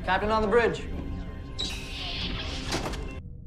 Captain on the bridge.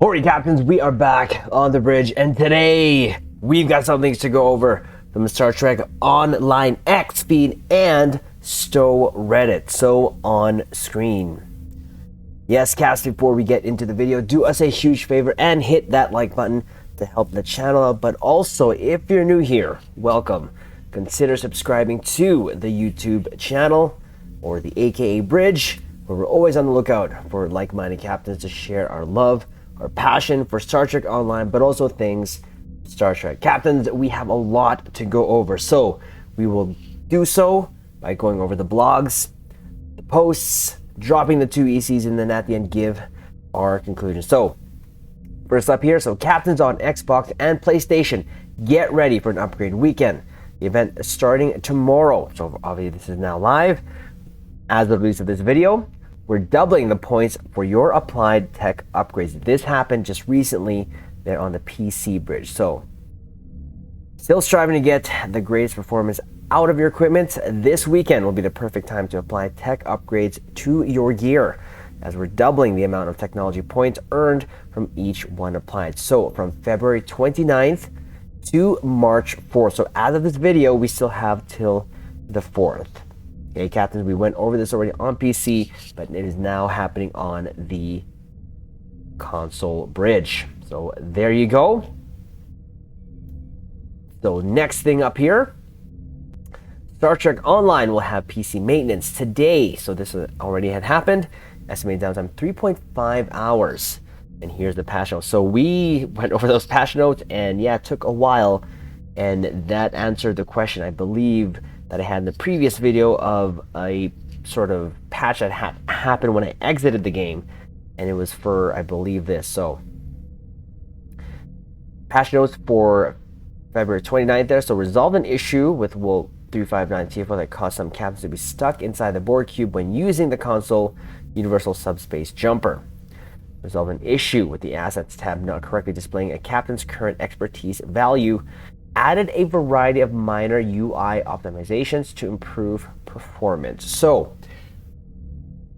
Alright, captains, we are back on the bridge, and today we've got some things to go over from the Star Trek Online X feed and Stowe Reddit. So on screen. Yes, cast, before we get into the video, do us a huge favor and hit that like button to help the channel out. But also, if you're new here, welcome. Consider subscribing to the YouTube channel or the AKA Bridge, where we're always on the lookout for like-minded captains to share our love, our passion for Star Trek Online, but also things Star Trek. Captains, we have a lot to go over, so we will do so by going over the blogs, the posts, dropping the 2 ECs, and then at the end give our conclusion. So first up here, so captains on Xbox and PlayStation, get ready for an upgrade weekend. The event is starting tomorrow, so obviously this is now live. As of the release of this video, we're doubling the points for your applied tech upgrades. This happened just recently there on the PC bridge. So still striving to get the greatest performance out of your equipment, this weekend will be the perfect time to apply tech upgrades to your gear, as we're doubling the amount of technology points earned from each one applied. So from February 29th to March 4th. So as of this video, we still have till the 4th. Okay, captains, we went over this already on PC, but it is now happening on the console bridge. So there you go. So next thing up here, Star Trek Online will have PC maintenance today. So this already had happened. Estimated downtime 3.5 hours. And here's the patch notes. So we went over those patch notes, and yeah, it took a while. And that answered the question, I believe, that I had in the previous video of a sort of patch that happened when I exited the game. And it was for, I believe, this. So patch notes for February 29th there. So resolve an issue with 359 TFO that caused some captains to be stuck inside the board cube when using the console universal subspace jumper. Resolve an issue with the assets tab not correctly displaying a captain's current expertise value. Added a variety of minor UI optimizations to improve performance. So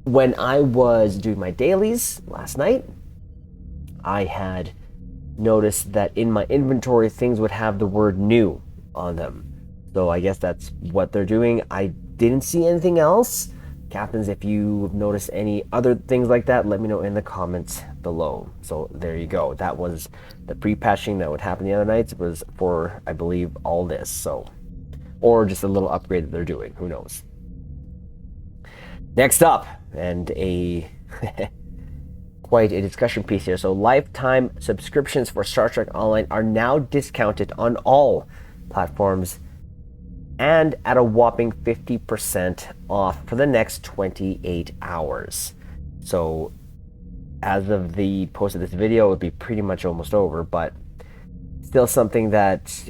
when I was doing my dailies last night, I had noticed that in my inventory things would have the word new on them. So I guess that's what they're doing. I didn't see anything else. Captains, if you've noticed any other things like that, let me know in the comments below. So there you go. That was the pre-patching that would happen the other nights. It was for, I believe, all this. So, or just a little upgrade that they're doing. Who knows? Next up, and a quite a discussion piece here. So lifetime subscriptions for Star Trek Online are now discounted on all platforms and at a whopping 50% off for the next 28 hours. So as of the post of this video, it would be pretty much almost over, but still something that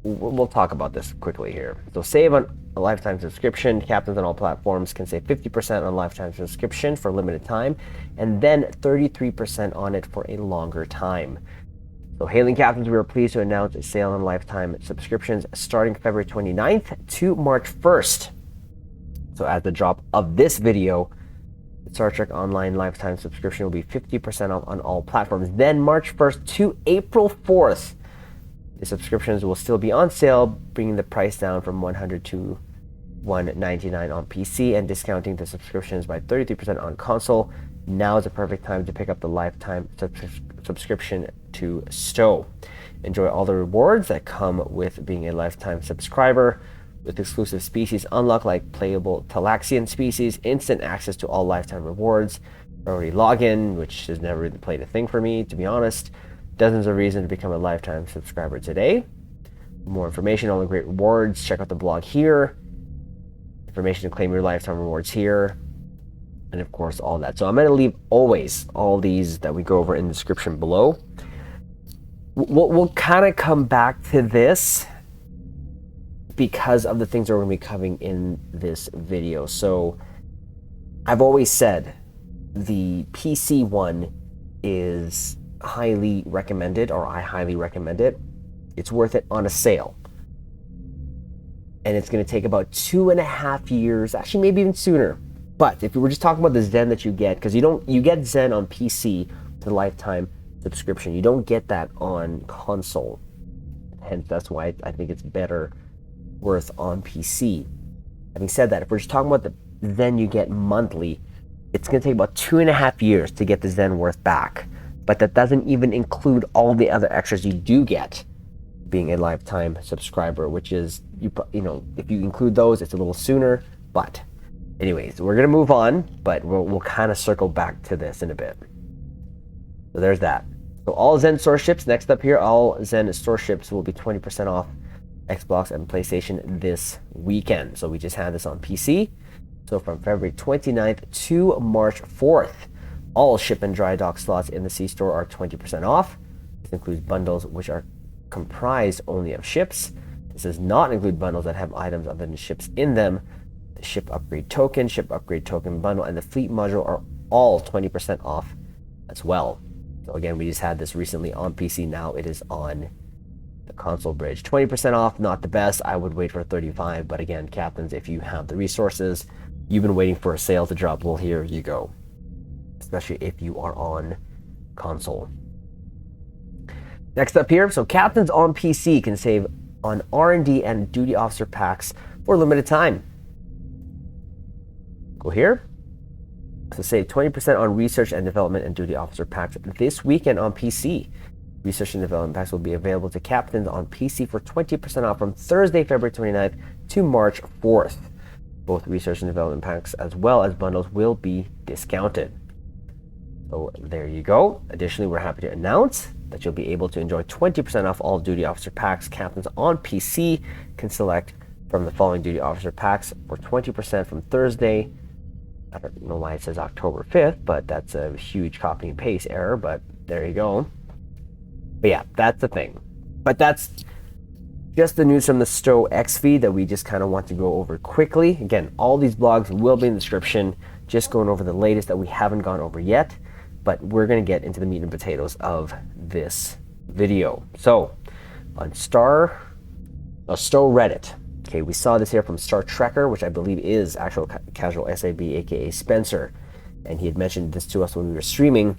we'll talk about this quickly here. So save on a lifetime subscription. Captains on all platforms can save 50% on lifetime subscription for a limited time, and then 33% on it for a longer time. So hailing captains, we are pleased to announce a sale on lifetime subscriptions starting February 29th to March 1st. So at the drop of this video, the Star Trek Online lifetime subscription will be 50% off on all platforms. Then March 1st to April 4th, the subscriptions will still be on sale, bringing the price down from $100 to $199 on PC and discounting the subscriptions by 33% on console. Now is the perfect time to pick up the lifetime subscription to Stowe. Enjoy all the rewards that come with being a lifetime subscriber, with exclusive species unlocked like playable Talaxian species, instant access to all lifetime rewards, priority login, which has never really played a thing for me, to be honest. Dozens of reasons to become a lifetime subscriber today. For more information on the great rewards, check out the blog here. Information to claim your lifetime rewards here. And of course, all that. So I'm going to leave always all these that we go over in the description below. We'll kind of come back to this because of the things that we're going to be covering in this video. So I've always said the PC one is highly recommended, or I highly recommend it. It's worth it on a sale. And it's going to take about 2.5 years, actually maybe even sooner, But if we were just talking about the Zen that you get, because you get Zen on PC for the lifetime subscription. You don't get that on console. Hence, that's why I think it's better worth on PC. Having said that, if we're just talking about the Zen you get monthly, it's going to take about 2.5 years to get the Zen worth back. But that doesn't even include all the other extras you do get being a lifetime subscriber, which is, you know, if you include those, it's a little sooner. But anyways, we're going to move on, but we'll kind of circle back to this in a bit. So there's that. So all Zen store ships, next up here, all Zen store ships will be 20% off Xbox and PlayStation this weekend. So we just had this on PC. So from February 29th to March 4th, all ship and dry dock slots in the C-Store are 20% off. This includes bundles which are comprised only of ships. This does not include bundles that have items other than ships in them. The ship upgrade token bundle, and the fleet module are all 20% off as well. So again, we just had this recently on PC. Now it is on the console bridge. 20% off, not the best. I would wait for 35, but again, captains, if you have the resources, you've been waiting for a sale to drop, well, here you go. Especially if you are on console. Next up here, so captains on PC can save on R&D and duty officer packs for a limited time. Go here. So save 20% on research and development and duty officer packs this weekend on PC. Research and development packs will be available to captains on PC for 20% off from Thursday, February 29th to March 4th. Both research and development packs as well as bundles will be discounted. So there you go. Additionally, we're happy to announce that you'll be able to enjoy 20% off all duty officer packs. Captains on PC can select from the following duty officer packs for 20% from Thursday. I don't know why it says October 5th, but that's a huge copy and paste error, but there you go. But yeah, that's the thing. But that's just the news from the Stowe X feed that we just kind of want to go over quickly. Again, all these blogs will be in the description, just going over the latest that we haven't gone over yet, but we're going to get into the meat and potatoes of this video. So on Stowe Reddit, okay, we saw this here from Star Trekker, which I believe is actual casual SAB, aka Spencer, and he had mentioned this to us when we were streaming,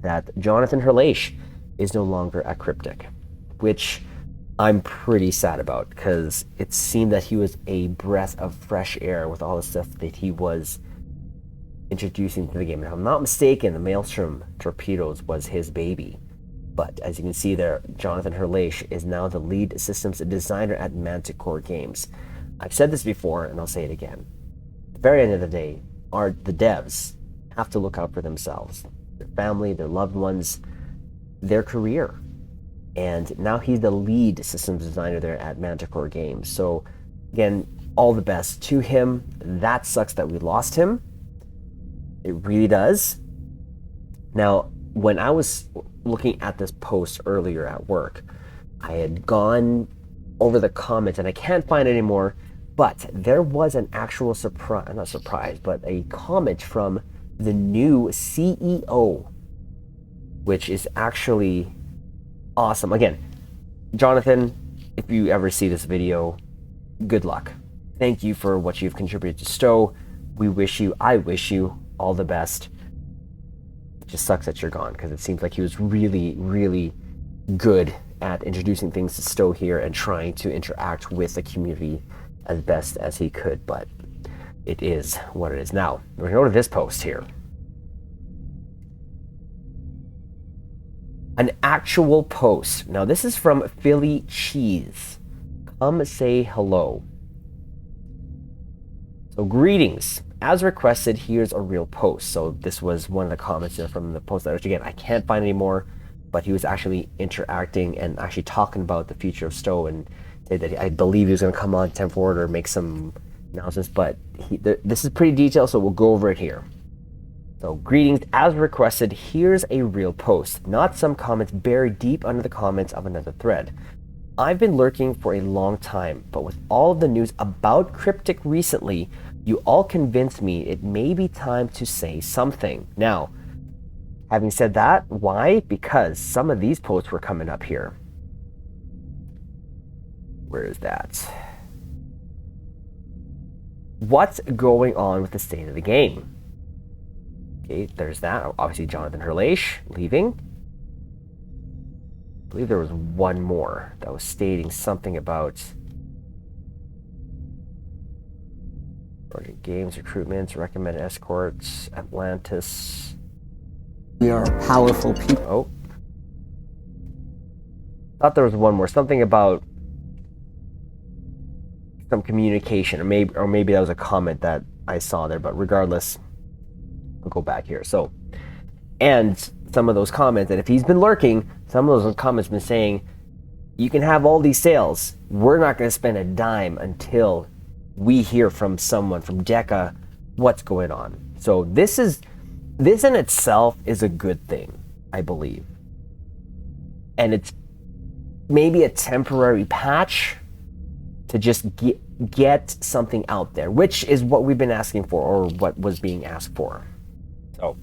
that Jonathan HERLACHE is no longer at Cryptic, which I'm pretty sad about, because it seemed that he was a breath of fresh air with all the stuff that he was introducing to the game. If I'm not mistaken, the Maelstrom Torpedoes was his baby. But as you can see there, Jonathan HERLACHE is now the lead systems designer at Manticore Games. I've said this before, and I'll say it again. At the very end of the day, the devs have to look out for themselves, their family, their loved ones, their career. And now he's the lead systems designer there at Manticore Games. So again, all the best to him. That sucks that we lost him. It really does. Now, when I was looking at this post earlier at work, I had gone over the comments and I can't find it anymore, but there was an actual but a comment from the new CEO, which is actually awesome. Again, Jonathan, if you ever see this video, good luck. Thank you for what you've contributed to Stowe. I wish you all the best. It just sucks that you're gone, because it seems like he was really, really good at introducing things to Stowe here and trying to interact with the community as best as he could, but it is what it is. Now, we're going to go to this post here. An actual post. Now, this is from Philly Cheese. Come say hello. So, greetings. As requested, here's a real post. So this was one of the comments from the post, which again, I can't find anymore, but he was actually interacting and actually talking about the future of Stowe, and said that I believe he was going to come on 10 forward or make some announcements, but this is pretty detailed, so we'll go over it here. So, greetings, as requested, here's a real post, not some comments buried deep under the comments of another thread. I've been lurking for a long time, but with all of the news about Cryptic recently, you all convinced me it may be time to say something. Now, having said that, why? Because some of these posts were coming up here. Where is that? What's going on with the state of the game? Okay, there's that. Obviously, Jonathan HERLACHE leaving. I believe there was one more that was stating something about Project Games, recruitments, recommended escorts, Atlantis. We are powerful people. Oh. Thought there was one more. Something about some communication, or maybe that was a comment that I saw there, but regardless, I'll go back here. So, and some of those comments, and if he's been lurking, some of those comments been saying, you can have all these sales. We're not going to spend a dime until we hear from someone from DECA what's going on. So this in itself is a good thing, I believe. And it's maybe a temporary patch to just get something out there, which is what we've been asking for, or what was being asked for. So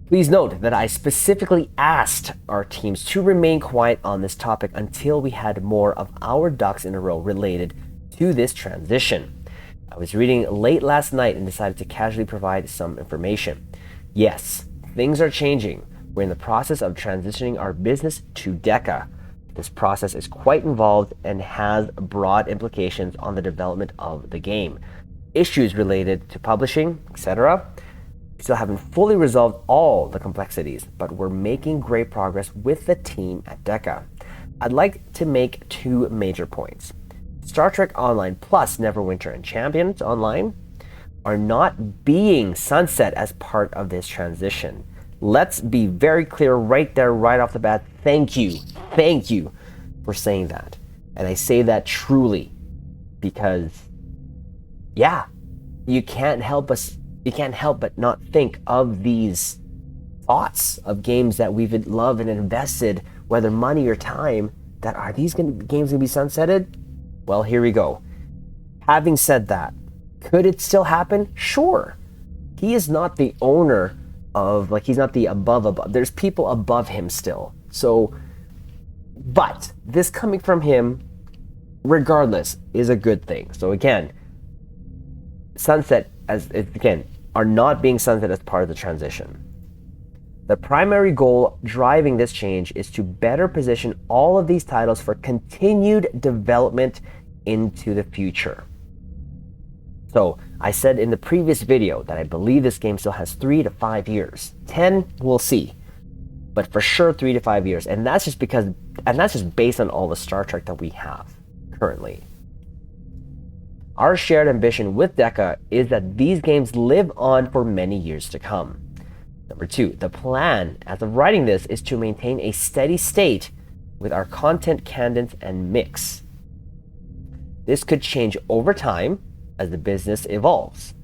please note that I specifically asked our teams to remain quiet on this topic until we had more of our ducks in a row related to this transition. I was reading late last night and decided to casually provide some information. Yes, things are changing. We're in the process of transitioning our business to DECA. This process is quite involved and has broad implications on the development of the game. Issues related to publishing, etc. We still haven't fully resolved all the complexities, but we're making great progress with the team at DECA. I'd like to make two major points. Star Trek Online plus Neverwinter and Champions Online are not being sunset as part of this transition. Let's be very clear right there, right off the bat. Thank you for saying that. And I say that truly because, yeah, you can't help but not think of these thoughts of games that we've loved and invested, whether money or time, that are these games going to be sunsetted? Well, here we go. Having said that, could it still happen? Sure. He is not the owner of, he's not the above. There's people above him still. So, but this coming from him, regardless, is a good thing. So again, are not being sunset as part of the transition. The primary goal driving this change is to better position all of these titles for continued development into the future. So I said in the previous video that I believe this game still has 3 to 5 years. 10, we'll see. But for sure 3 to 5 years. And that's just based on all the Star Trek that we have currently. Our shared ambition with DECA is that these games live on for many years to come. Number 2, the plan as of writing this is to maintain a steady state with our content cadence and mix. This could change over time as the business evolves,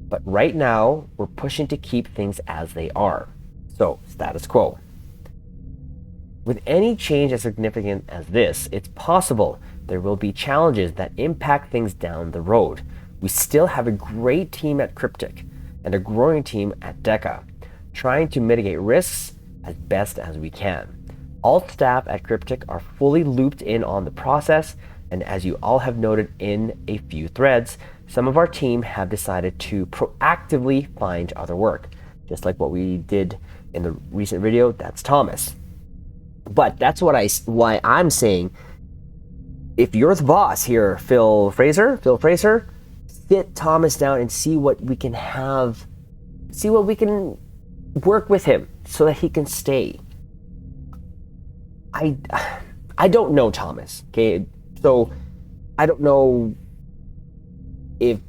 but right now we're pushing to keep things as they are. So, status quo. With any change as significant as this, it's possible there will be challenges that impact things down the road. We still have a great team at Cryptic and a growing team at DECA, trying to mitigate risks as best as we can. All staff at Cryptic are fully looped in on the process, and as you all have noted in a few threads, some of our team have decided to proactively find other work, just like what we did in the recent video. That's Thomas. But that's why I'm saying, if you're the boss here, Phil Fraser, sit Thomas down and see what we can work with him so that he can stay. I don't know Thomas, okay? So I don't know if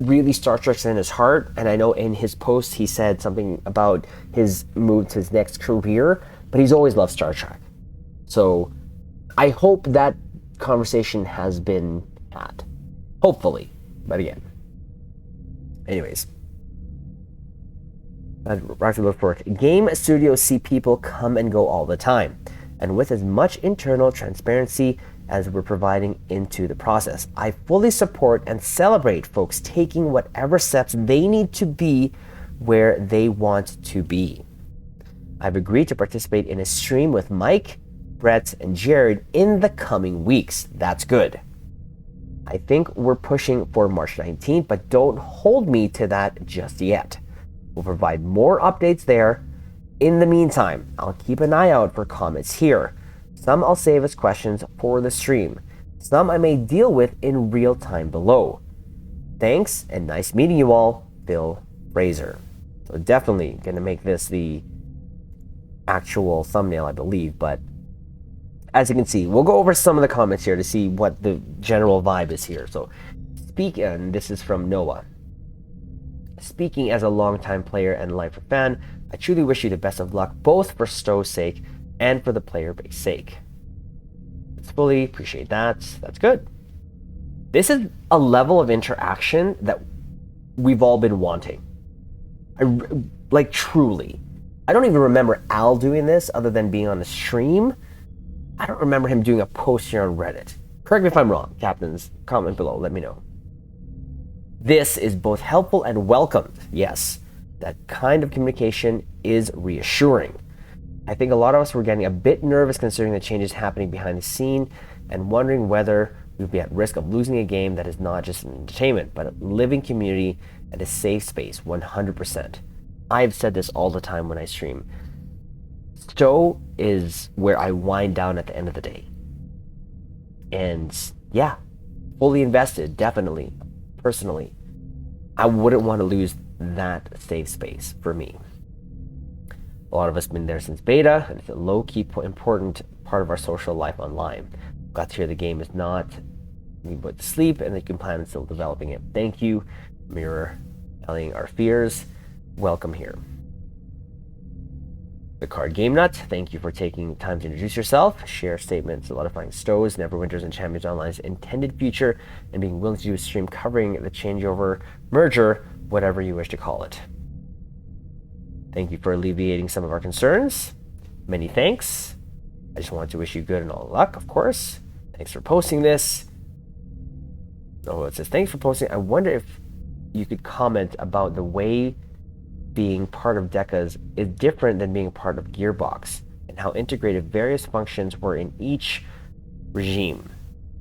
really Star Trek's in his heart, and I know in his post he said something about his move to his next career, but he's always loved Star Trek. So I hope that conversation has been had. Hopefully. But again. Anyways. Back to look for it. Game studios see people come and go all the time, and with as much internal transparency as we're providing into the process. I fully support and celebrate folks taking whatever steps they need to be where they want to be. I've agreed to participate in a stream with Mike, Brett, and Jared in the coming weeks. That's good. I think we're pushing for March 19th, but don't hold me to that just yet. We'll provide more updates there. In the meantime, I'll keep an eye out for comments here. Some I'll save as questions for the stream. Some I may deal with in real time below. Thanks, and nice meeting you all, Phil Fraser. So definitely going to make this the actual thumbnail, I believe, but as you can see, we'll go over some of the comments here to see what the general vibe is here. So and this is from Noah. Speaking as a longtime player and lifer fan, I truly wish you the best of luck, both for Stowe's sake and for the player base sake. It's fully appreciate that. That's good. This is a level of interaction that we've all been wanting. Like truly. I don't even remember Al doing this other than being on the stream. I don't remember him doing a post here on Reddit. Correct me if I'm wrong, captains. Comment below, let me know. This is both helpful and welcomed. Yes, that kind of communication is reassuring. I think a lot of us were getting a bit nervous considering the changes happening behind the scene and wondering whether we'd be at risk of losing a game that is not just an entertainment, but a living community and a safe space 100%. I've said this all the time when I stream. Stowe is where I wind down at the end of the day. And yeah, fully invested, definitely. Personally, I wouldn't want to lose that safe space for me. A lot of us have been there since beta, and it's a low-key important part of our social life online. Got to hear the game is not being put to sleep, and that you can plan on still developing it. Thank you, Mirror, telling our fears. Welcome here. The Card Game Nut, thank you for taking time to introduce yourself, share statements, solidifying Stowe's, Neverwinter's, and Champions Online's intended future, and being willing to do a stream covering the changeover, merger, whatever you wish to call it. Thank you for alleviating some of our concerns. Many thanks. I just wanted to wish you good and all luck, of course. Thanks for posting this. Oh, it says, thanks for posting. I wonder if you could comment about the way being part of DECA's is different than being part of Gearbox, and how integrated various functions were in each regime.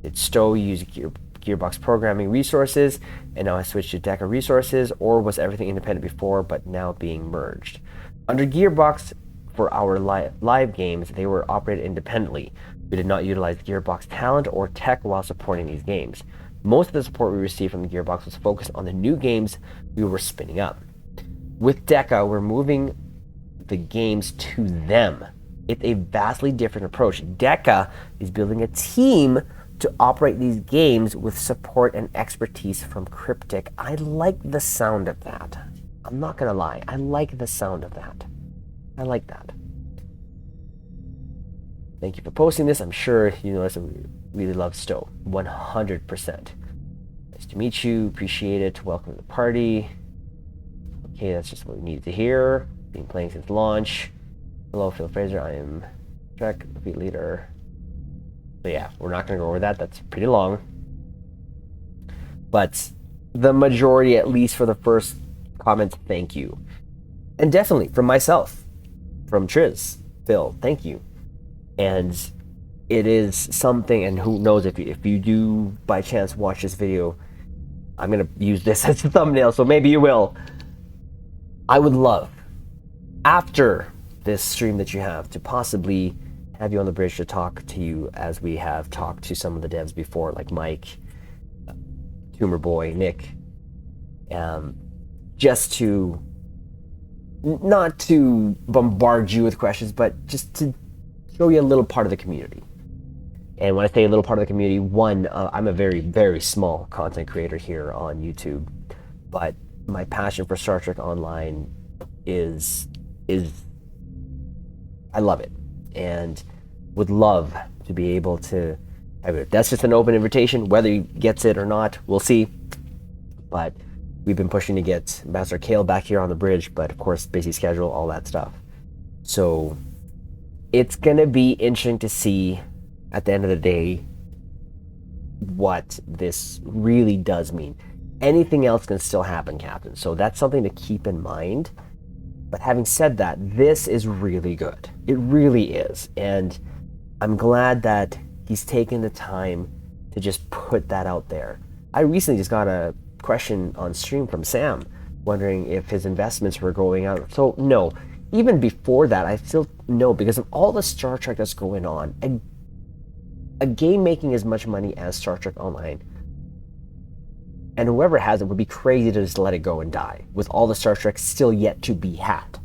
Did Stowe use Gearbox programming resources and now has switched to DECA resources, or was everything independent before but now being merged? Under Gearbox, for our live games, they were operated independently. We did not utilize Gearbox talent or tech while supporting these games. Most of the support we received from the Gearbox was focused on the new games we were spinning up. With DECA, we're moving the games to them. It's a vastly different approach. DECA is building a team to operate these games with support and expertise from Cryptic. I like the sound of that. I'm not gonna lie, I like the sound of that. I like that. Thank you for posting this. I'm sure you know this. We really love Stowe, 100%. Nice to meet you, appreciate it, welcome to the party. Okay, that's just what we needed to hear. Been playing since launch. Hello, Phil Fraser. I am Trek Repeat Leader. So yeah, we're not going to go over that. That's pretty long. But the majority, at least for the first comments, thank you. And definitely from myself, from Triz, Phil, thank you. And it is something, and who knows if you do by chance watch this video, I'm going to use this as a thumbnail, so maybe you will. I would love, after this stream that you have, to possibly have you on the bridge to talk to you as we have talked to some of the devs before, like Mike, Tumor Boy, Nick, just to, not to bombard you with questions, but just to show you a little part of the community. And when I say a little part of the community, one, I'm a very, very small content creator here on YouTube, but my passion for Star Trek Online is I love it, and would love to be able to have it. That's just an open invitation. Whether he gets it or not, we'll see. But we've been pushing to get Ambassador Kale back here on the bridge, but of course, busy schedule, all that stuff. So it's gonna be interesting to see at the end of the day what this really does mean. Anything else can still happen, Captain. So that's something to keep in mind. But having said that, this is really good. It really is. And I'm glad that he's taken the time to just put that out there. I recently just got a question on stream from Sam wondering if his investments were going out. So no, even before that, I still no, because of all the Star Trek that's going on. A game making as much money as Star Trek Online, and whoever has it would be crazy to just let it go and die with all the Star Trek still yet to be had.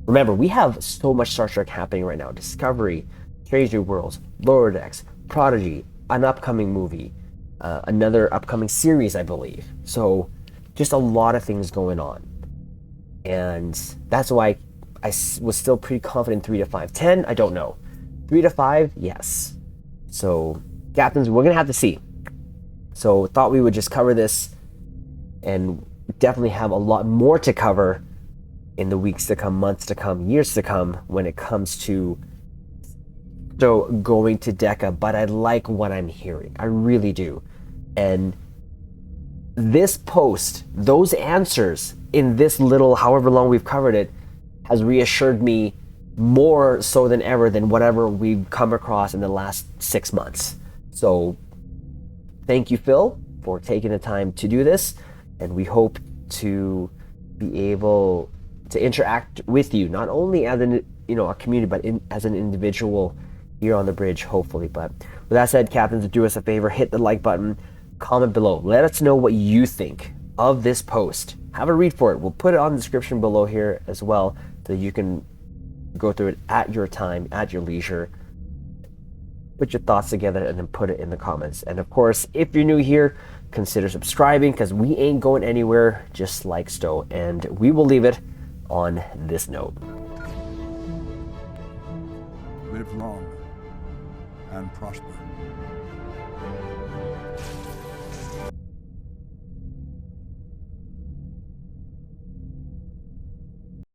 Remember, we have so much Star Trek happening right now. Discovery, Strange New Worlds, Lower Decks, Prodigy, an upcoming movie, another upcoming series, I believe. So just a lot of things going on. And that's why I was still pretty confident 3 to 5. 10, I don't know. 3 to 5, yes. So, captains, we're going to have to see. So, thought we would just cover this and definitely have a lot more to cover in the weeks to come, months to come, years to come when it comes to going to DECA. But I like what I'm hearing. I really do. And this post, those answers in this little, however long we've covered it, has reassured me more so than ever than whatever we've come across in the last 6 months. So thank you, Phil, for taking the time to do this. And we hope to be able to interact with you, not only as a community, but as an individual here on the bridge, hopefully. But with that said, captains, do us a favor, hit the like button, comment below. Let us know what you think of this post. Have a read for it. We'll put it on the description below here as well, so you can go through it at your time, at your leisure. Put your thoughts together and then put it in the comments. And of course, if you're new here, consider subscribing, because we ain't going anywhere, just like Stowe. And we will leave it on this note. Live long and prosper.